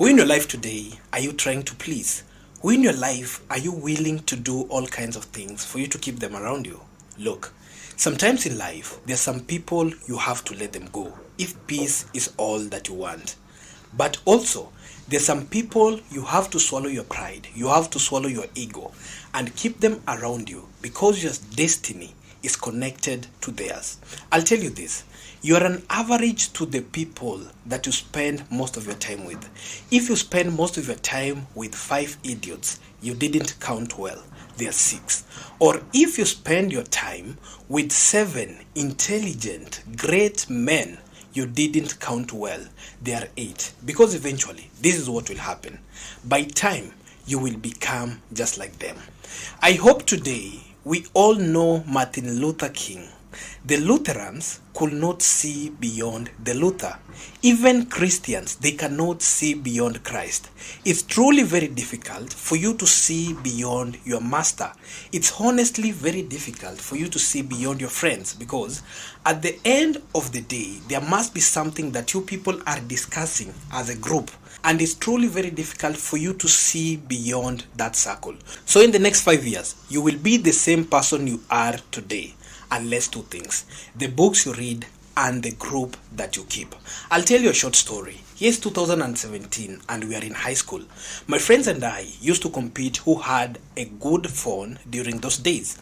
Who in your life today are you trying to please? Who in your life are you willing to do all kinds of things for you to keep them around you? Look, sometimes in life, there are some people you have to let them go if peace is all that you want. But also, there's some people you have to swallow your pride, you have to swallow your ego, and keep them around you because your destiny is connected to theirs. I'll tell you this. You are an average to the people that you spend most of your time with. If you spend most of your time with 5 idiots, you didn't count well. There are 6. Or if you spend your time with 7 intelligent, great men, you didn't count well. There are 8. Because eventually, this is what will happen. By time, you will become just like them. I hope today we all know Martin Luther King. The Lutherans could not see beyond the Luther. Even Christians, they cannot see beyond Christ. It's truly very difficult for you to see beyond your master. It's honestly very difficult for you to see beyond your friends, because at the end of the day, there must be something that you people are discussing as a group. And it's truly very difficult for you to see beyond that circle. So in the next 5 years, you will be the same person you are today. Unless 2 things: the books you read and the group that you keep. I'll tell you a short story. Here's 2017 and we are in high school. My friends and I used to compete who had a good phone during those days.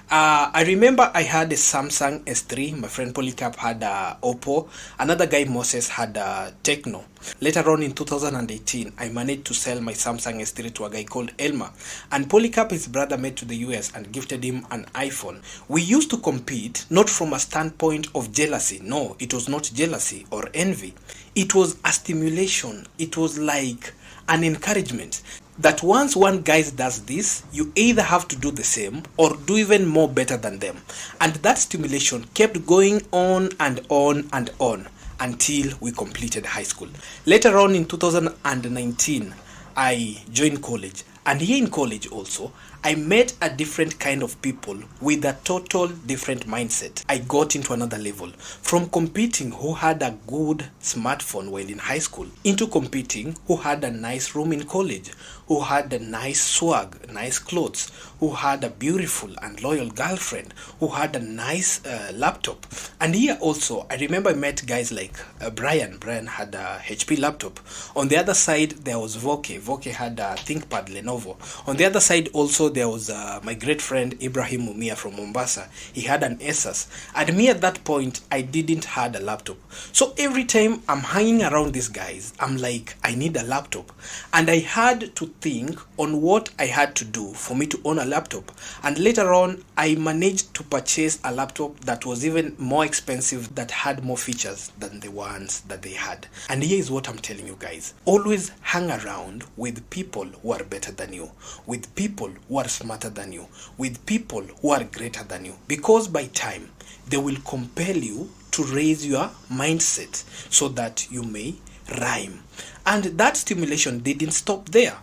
I remember I had a Samsung S3. My friend Polycarp had a Oppo. Another guy, Moses, had a Techno. Later on in 2018, I managed to sell my Samsung S3 to a guy called Elmer. And Polycarp, his brother, made to the US and gifted him an iPhone. We used to compete not from a standpoint of jealousy. No, it was not jealousy or envy. It was a stimulation. It was like an encouragement that once one guy does this, you either have to do the same or do even more better than them. And that stimulation kept going on and on and on until we completed high school. Later on in 2019, I joined college. And here in college also, I met a different kind of people with a total different mindset. I got into another level. From competing who had a good smartphone while in high school, into competing who had a nice room in college, who had a nice swag, nice clothes, who had a beautiful and loyal girlfriend, who had a nice laptop. And here also, I remember I met guys like Brian. Brian had a HP laptop. On the other side, there was Voke. Voke had a ThinkPad Lenovo. On the other side also, there was my great friend Ibrahim Mumia from Mombasa. He had an Asus. And me at that point, I didn't had a laptop. So every time I'm hanging around these guys, I'm like, I need a laptop. And I had to think on what I had to do for me to own a laptop. And later on, I managed to purchase a laptop that was even more expensive, that had more features than the ones that they had. And here is what I'm telling you guys. Always hang around with people who are better than you, with people who are smarter than you, with people who are greater than you, because by time they will compel you to raise your mindset so that you may rhyme. And that stimulation didn't stop there.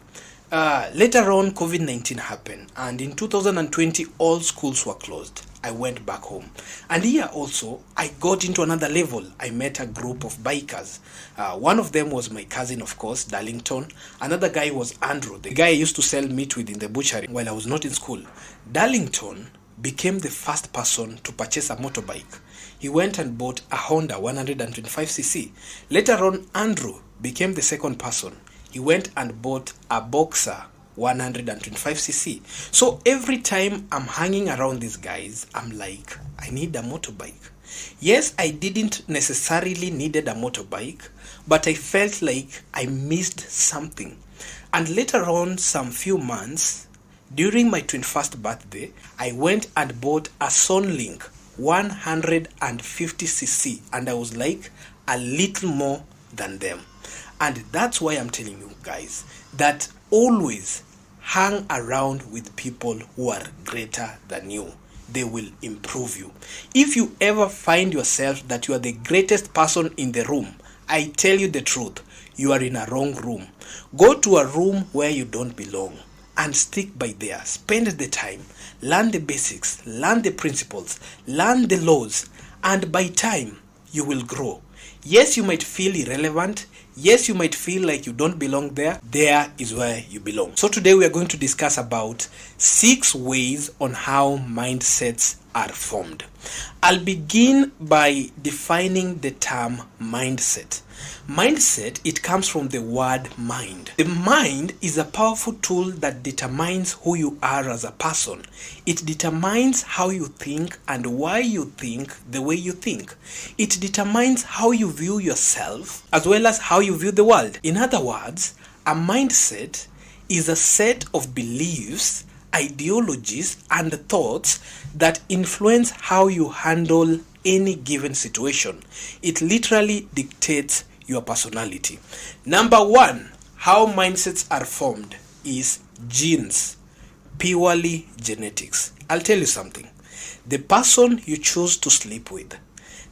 Later on, COVID-19 happened, and in 2020 all schools were closed. I went back home, and here also I got into another level. I met a group of bikers. One of them was my cousin, of course, Darlington. Another guy was Andrew, the guy I used to sell meat with in the butchery while I was not in school. Darlington became the first person to purchase a motorbike. He went and bought a Honda 125cc. Later on, Andrew became the second person. He went and bought a Boxer 125cc. So every time I'm hanging around these guys, I'm like, I need a motorbike. Yes, I didn't necessarily needed a motorbike, but I felt like I missed something. And later on, some few months, during my 21st birthday, I went and bought a Sonlink 150cc, and I was like a little more than them. And that's why I'm telling you guys that always hang around with people who are greater than you. They will improve you. If you ever find yourself that you are the greatest person in the room, I tell you the truth, you are in a wrong room. Go to a room where you don't belong and stick by there. Spend the time, learn the basics, learn the principles, learn the laws, and by time you will grow. Yes, you might feel irrelevant. Yes, you might feel like you don't belong there. There is where you belong. So today we are going to discuss about 6 ways on how mindsets are formed. I'll begin by defining the term mindset. Mindset, it comes from the word mind. The mind is a powerful tool that determines who you are as a person. It determines how you think and why you think the way you think. It determines how you view yourself as well as how you view the world. In other words, a mindset is a set of beliefs, ideologies, and thoughts that influence how you handle any given situation. It literally dictates your personality. Number 1, how mindsets are formed is genes, purely genetics. I'll tell you something. The person you choose to sleep with,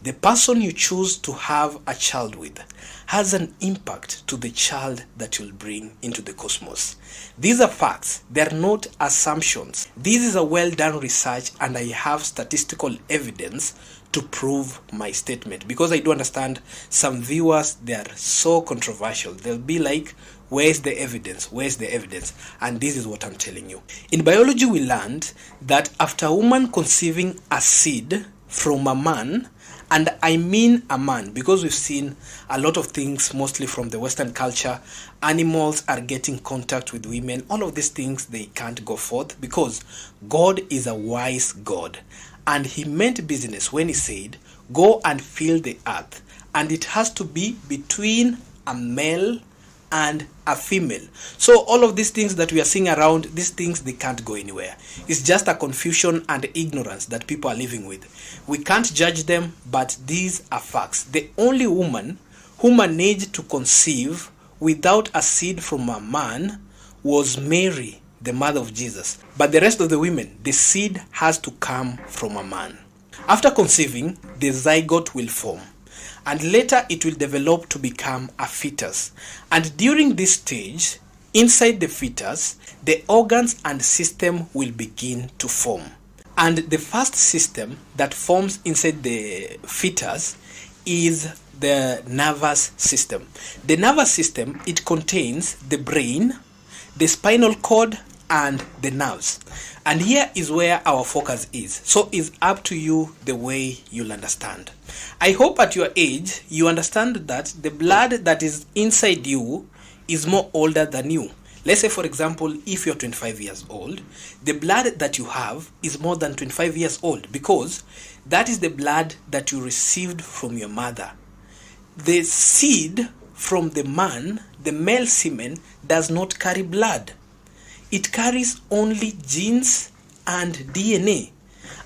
the person you choose to have a child with, has an impact to the child that you'll bring into the cosmos. These are facts. They are not assumptions. This is a well-done research, and I have statistical evidence to prove my statement, because I do understand some viewers, they are so controversial. They'll be like, where's the evidence? Where's the evidence? And this is what I'm telling you. In biology, we learned that after a woman conceiving a seed from a man, and I mean a man, because we've seen a lot of things, mostly from the Western culture, animals are getting contact with women. All of these things, they can't go forth because God is a wise God. And he meant business when he said, go and fill the earth. And it has to be between a male and a female. So all of these things that we are seeing around, these things, they can't go anywhere. It's just a confusion and ignorance that people are living with. We can't judge them, but these are facts. The only woman who managed to conceive without a seed from a man was Mary, the mother of Jesus. But the rest of the women, the seed has to come from a man. After conceiving, the zygote will form, and later it will develop to become a fetus. And during this stage, inside the fetus, the organs and system will begin to form. And the first system that forms inside the fetus is the nervous system. The nervous system, it contains the brain, the spinal cord, and the nerves. And here is where our focus is. So it's up to you the way you'll understand. I hope at your age you understand that the blood that is inside you is more older than you. Let's say, for example, if you're 25 years old, the blood that you have is more than 25 years old, because that is the blood that you received from your mother. The seed from the man, the male semen, does not carry blood. It carries only genes and DNA.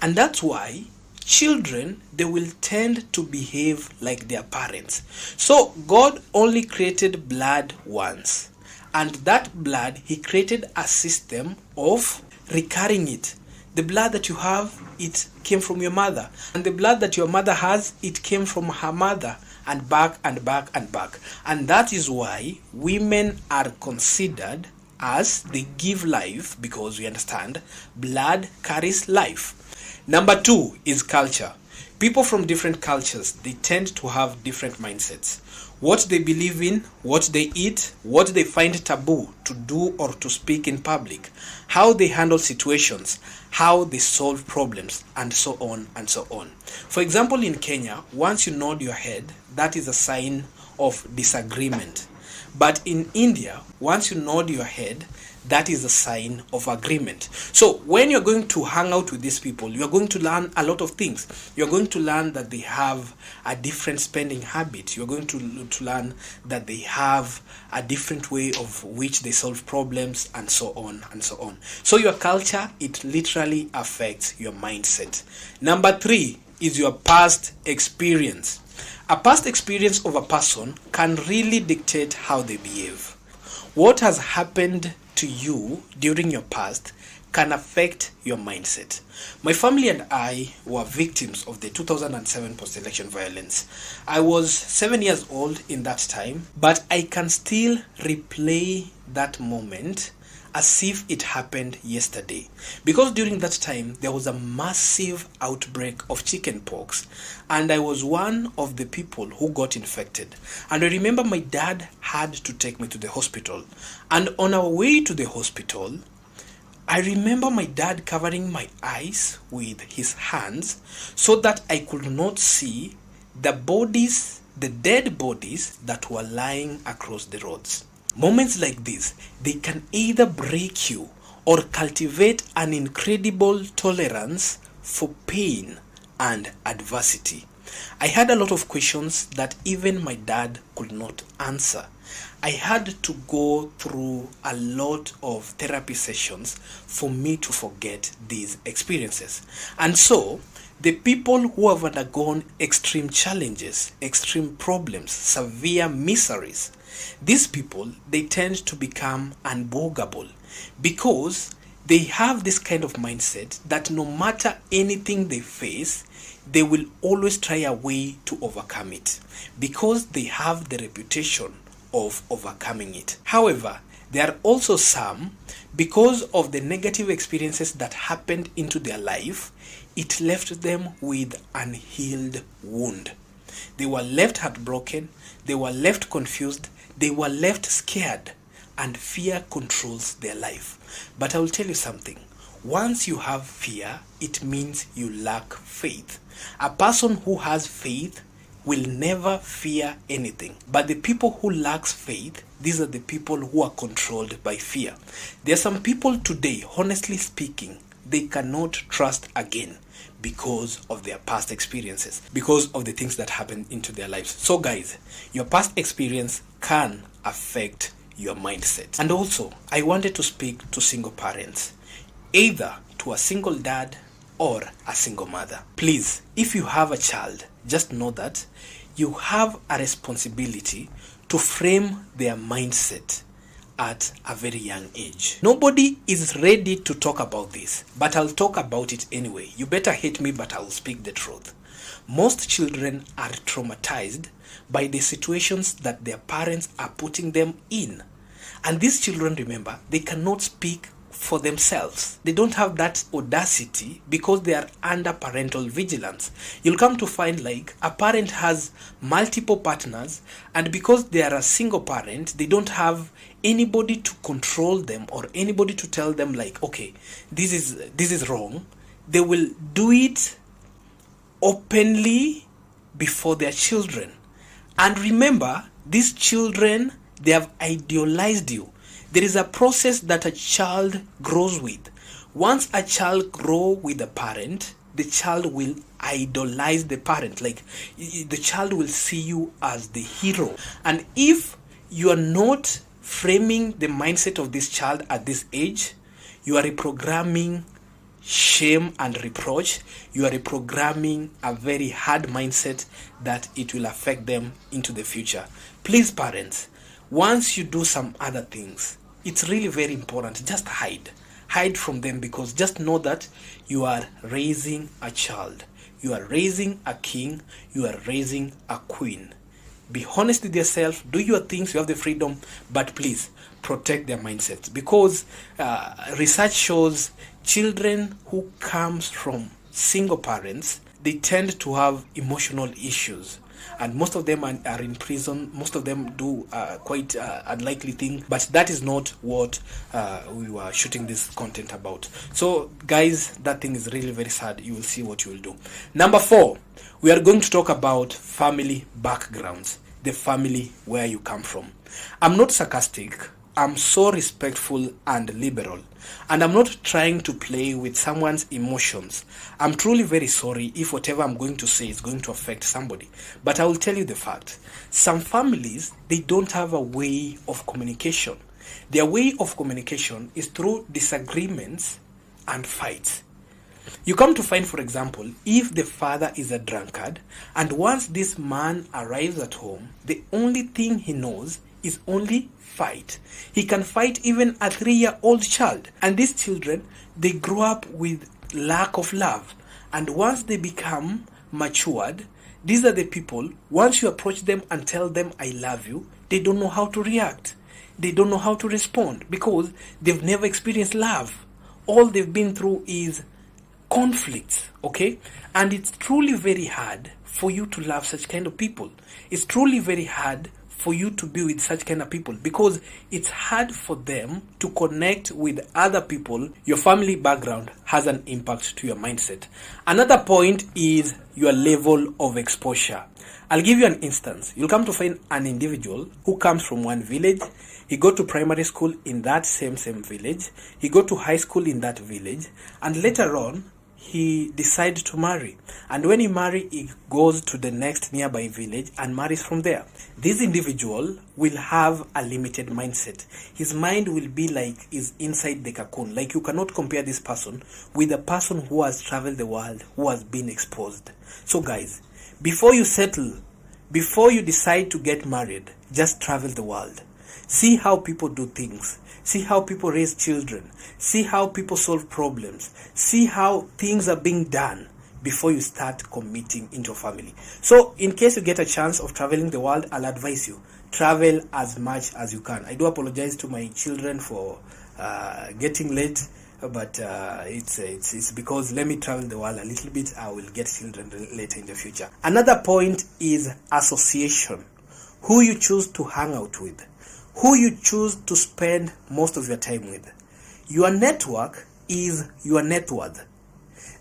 And that's why children, they will tend to behave like their parents. So God only created blood once. And that blood, he created a system of recurring it. The blood that you have, it came from your mother. And the blood that your mother has, it came from her mother. And back and back and back. And that is why women are considered as they give life, because we understand blood carries life. Number 2 is culture. People from different cultures, they tend to have different mindsets. What they believe in, what they eat, what they find taboo to do or to speak in public, how they handle situations, how they solve problems, and so on and so on. For example, in Kenya, once you nod your head, that is a sign of disagreement. But in India, once you nod your head, that is a sign of agreement. So when you're going to hang out with these people, you're going to learn a lot of things. You're going to learn that they have a different spending habit. You're going to learn that they have a different way of which they solve problems, and so on and so on. So your culture, it literally affects your mindset. Number 3 is your past experience. A past experience of a person can really dictate how they behave. What has happened to you during your past can affect your mindset. My family and I were victims of the 2007 post-election violence. I was 7 years old in that time, but I can still replay that moment as if it happened yesterday. Because during that time, there was a massive outbreak of chickenpox, and I was one of the people who got infected. And I remember my dad had to take me to the hospital. And on our way to the hospital, I remember my dad covering my eyes with his hands so that I could not see the dead bodies that were lying across the roads. Moments like this, they can either break you or cultivate an incredible tolerance for pain and adversity. I had a lot of questions that even my dad could not answer. I had to go through a lot of therapy sessions for me to forget these experiences. And so, the people who have undergone extreme challenges, extreme problems, severe miseries, these people, they tend to become unbogable because they have this kind of mindset that no matter anything they face, they will always try a way to overcome it because they have the reputation of overcoming it. However, there are also some, because of the negative experiences that happened into their life, it left them with an unhealed wound. They were left heartbroken, they were left confused, they were left scared, and fear controls their life. But I will tell you something. Once you have fear, it means you lack faith. A person who has faith will never fear anything. But the people who lack faith, these are the people who are controlled by fear. There are some people today, honestly speaking, they cannot trust again because of their past experiences, because of the things that happened into their lives. So guys, your past experience can affect your mindset. And also, I wanted to speak to single parents, either to a single dad or a single mother. Please, if you have a child, just know that you have a responsibility to frame their mindset at a very young age. Nobody is ready to talk about this, but I'll talk about it anyway. You better hate me, but I'll speak the truth. Most children are traumatized by the situations that their parents are putting them in. And these children, remember, they cannot speak for themselves. They don't have that audacity because they are under parental vigilance. You'll come to find like a parent has multiple partners, and because they are a single parent, they don't have anybody to control them or anybody to tell them like, okay, this is wrong. They will do it openly before their children. And remember, these children, they have idealized you. There is a process that a child grows with. Once a child grows with a parent, the child will idolize the parent. Like, the child will see you as the hero. And if you are not framing the mindset of this child at this age, you are reprogramming shame and reproach. You are reprogramming a very hard mindset that it will affect them into the future. Please, parents, once you do some other things, it's really very important. Just hide from them, because just know that you are raising a child. You are raising a king. You are raising a queen. Be honest with yourself. Do your things. You have the freedom. But please, protect their mindsets. Because research shows children who comes from single parents, they tend to have emotional issues. And most of them are in prison. Most of them do quite unlikely things. But that is not what we were shooting this content about. So, guys, that thing is really very sad. You will see what you will do. Number 4, we are going to talk about family backgrounds. The family where you come from. I'm not sarcastic. I'm so respectful and liberal. And I'm not trying to play with someone's emotions. I'm truly very sorry if whatever I'm going to say is going to affect somebody. But I will tell you the fact. Some families, they don't have a way of communication. Their way of communication is through disagreements and fights. You come to find, for example, if the father is a drunkard, and once this man arrives at home, the only thing he knows is only fight. He can fight even a 3-year-old child. And these children, they grow up with lack of love. And once they become matured, these are the people, once you approach them and tell them, I love you, they don't know how to react. they don't know how to respond because they've never experienced love. All they've been through is conflicts, okay? And it's truly very hard for you to love such kind of people. It's truly very hard for you to be with such kind of people because it's hard for them to connect with other people. Your family background has an impact to your mindset. Another point is your level of exposure. I'll give you an instance. You'll come to find an individual who comes from one village. He go to primary school in that same village. He go to high school in that village. And later on, he decides to marry. And when he marries, he goes to the next nearby village and marries from there. This individual will have a limited mindset. His mind will be like is inside the cocoon. Like you cannot compare this person with a person who has traveled the world, who has been exposed. So guys, before you settle, before you decide to get married, just travel the world. See how people do things. See how people raise children. See how people solve problems. See how things are being done before you start committing into a family. So in case you get a chance of traveling the world, I'll advise you, travel as much as you can. I do apologize to my children for getting late, but it's because let me travel the world a little bit. I will get children later in the future. Another point is association. Who you choose to hang out with. Who you choose to spend most of your time with. Your network is your net worth.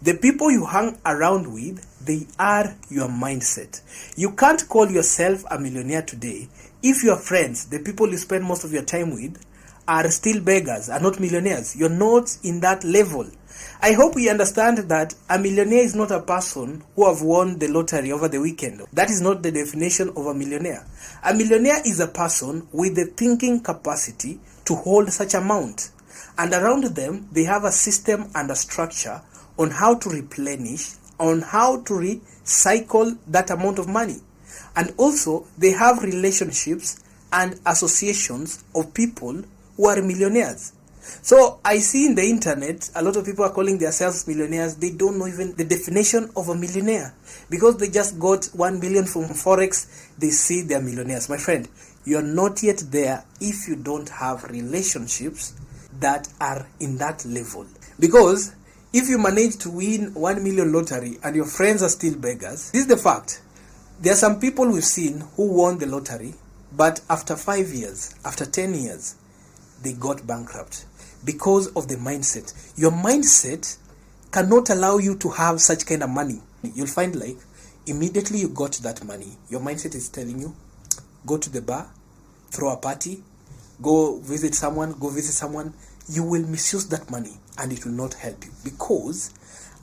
The people you hang around with, they are your mindset. You can't call yourself a millionaire today if your friends, the people you spend most of your time with, are still beggars, are not millionaires. You're not in that level. I hope we understand that a millionaire is not a person who have won the lottery over the weekend. That is not the definition of a millionaire. A millionaire is a person with the thinking capacity to hold such amount. And around them, they have a system and a structure on how to replenish, on how to recycle that amount of money. And also, they have relationships and associations of people who are millionaires. So I see in the internet, a lot of people are calling themselves millionaires. They don't know even the definition of a millionaire. Because they just got 1 billion from Forex, they see they're millionaires. My friend, you're not yet there if you don't have relationships that are in that level. Because if you manage to win 1 million lottery and your friends are still beggars, this is the fact. There are some people we've seen who won the lottery, but after 5 years, after 10 years, they got bankrupt because of the mindset. Your mindset cannot allow you to have such kind of money. You'll find like immediately you got that money, your mindset is telling you, go to the bar, throw a party, go visit someone. You will misuse that money and it will not help you, because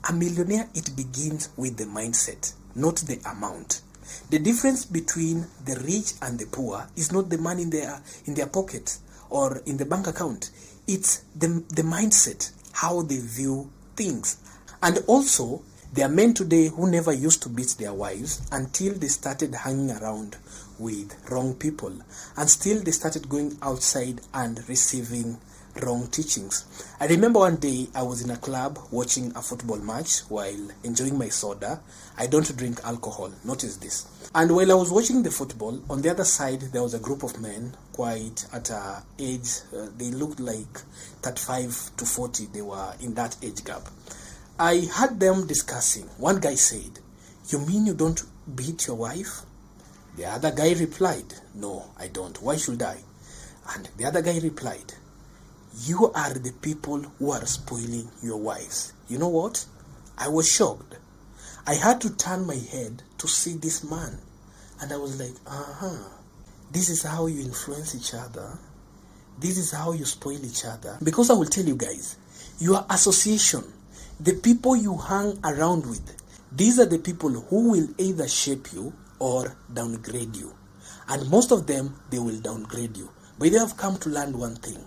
a millionaire, it begins with the mindset, not the amount. The difference between the rich and the poor is not the money in their pocket or in the bank account. It's the mindset, how they view things. And also, there are men today who never used to beat their wives until they started hanging around with wrong people, and still they started going outside and receiving wrong teachings. I remember one day I was in a club watching a football match while enjoying my soda. I don't drink alcohol, notice this. And while I was watching the football, on the other side there was a group of men quite at a age, they looked like 35 to 40, they were in that age gap. I heard them discussing. One guy said, "You mean you don't beat your wife?" The other guy replied, "No, I don't. Why should I?" And the other guy replied, "You are the people who are spoiling your wives." You know what? I was shocked. I had to turn my head to see this man. And I was like, this is how you influence each other. This is how you spoil each other. Because I will tell you guys, your association, the people you hang around with, these are the people who will either shape you or downgrade you. And most of them, they will downgrade you. But they have come to learn one thing.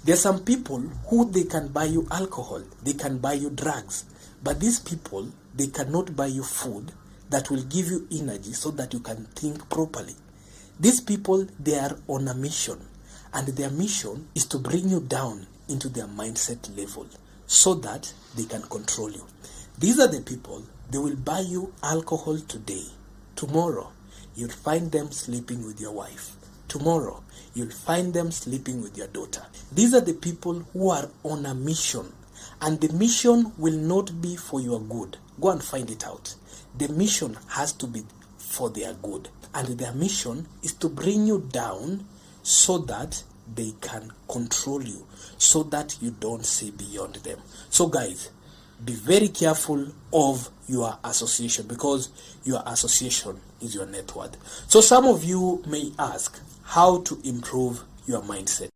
There are some people who they can buy you alcohol, they can buy you drugs, but these people, they cannot buy you food that will give you energy so that you can think properly. These people, they are on a mission, and their mission is to bring you down into their mindset level so that they can control you. These are the people, they will buy you alcohol today. Tomorrow, you'll find them sleeping with your wife. Tomorrow, you'll find them sleeping with your daughter. These are the people who are on a mission, and the mission will not be for your good. Go and find it out. The mission has to be for their good, and their mission is to bring you down so that they can control you, so that you don't see beyond them. So guys, be very careful of your association, because your association is your net worth. So some of you may ask how to improve your mindset.